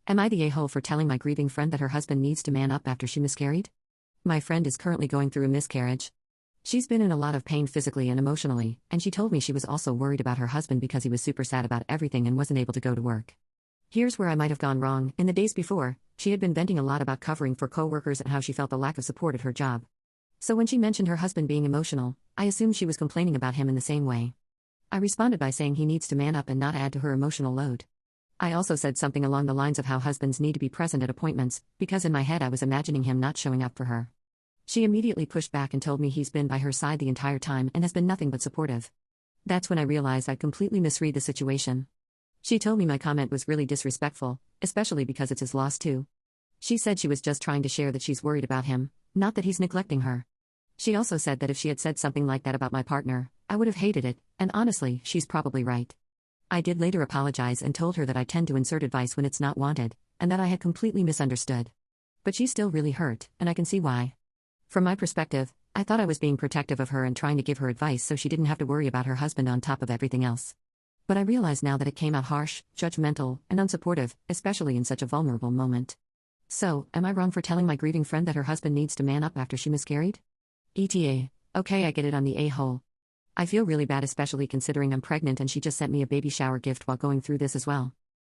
Am I the a-hole for telling my grieving friend that her husband needs to man up after she miscarried? My friend is currently going through a miscarriage. She's been in a lot of pain physically and emotionally, and she told me she was also worried about her husband because he was super sad about everything and wasn't able to go to work. Here's where I might have gone wrong. In the days before, she had been venting a lot about covering for coworkers and how she felt the lack of support at her job. So when she mentioned her husband being emotional, I assumed she was complaining about him in the same way. I responded by saying he needs to man up and not add to her emotional load. I also said something along the lines of how husbands need to be present at appointments, because in my head I was imagining him not showing up for her. She immediately pushed back and told me he's been by her side the entire time and has been nothing but supportive. That's when I realized I'd completely misread the situation. She told me my comment was really disrespectful, especially because it's his loss too. She said she was just trying to share that she's worried about him, not that he's neglecting her. She also said that if she had said something like that about my partner, I would have hated it, and honestly, she's probably right. I did later apologize and told her that I tend to insert advice when it's not wanted, and that I had completely misunderstood. But she's still really hurt, and I can see why. From my perspective, I thought I was being protective of her and trying to give her advice so she didn't have to worry about her husband on top of everything else. But I realize now that it came out harsh, judgmental, and unsupportive, especially in such a vulnerable moment. So, am I wrong for telling my grieving friend that her husband needs to man up after she miscarried? ETA. Okay, I get it on the a-hole. I feel really bad, especially considering I'm pregnant and she just sent me a baby shower gift while going through this as well.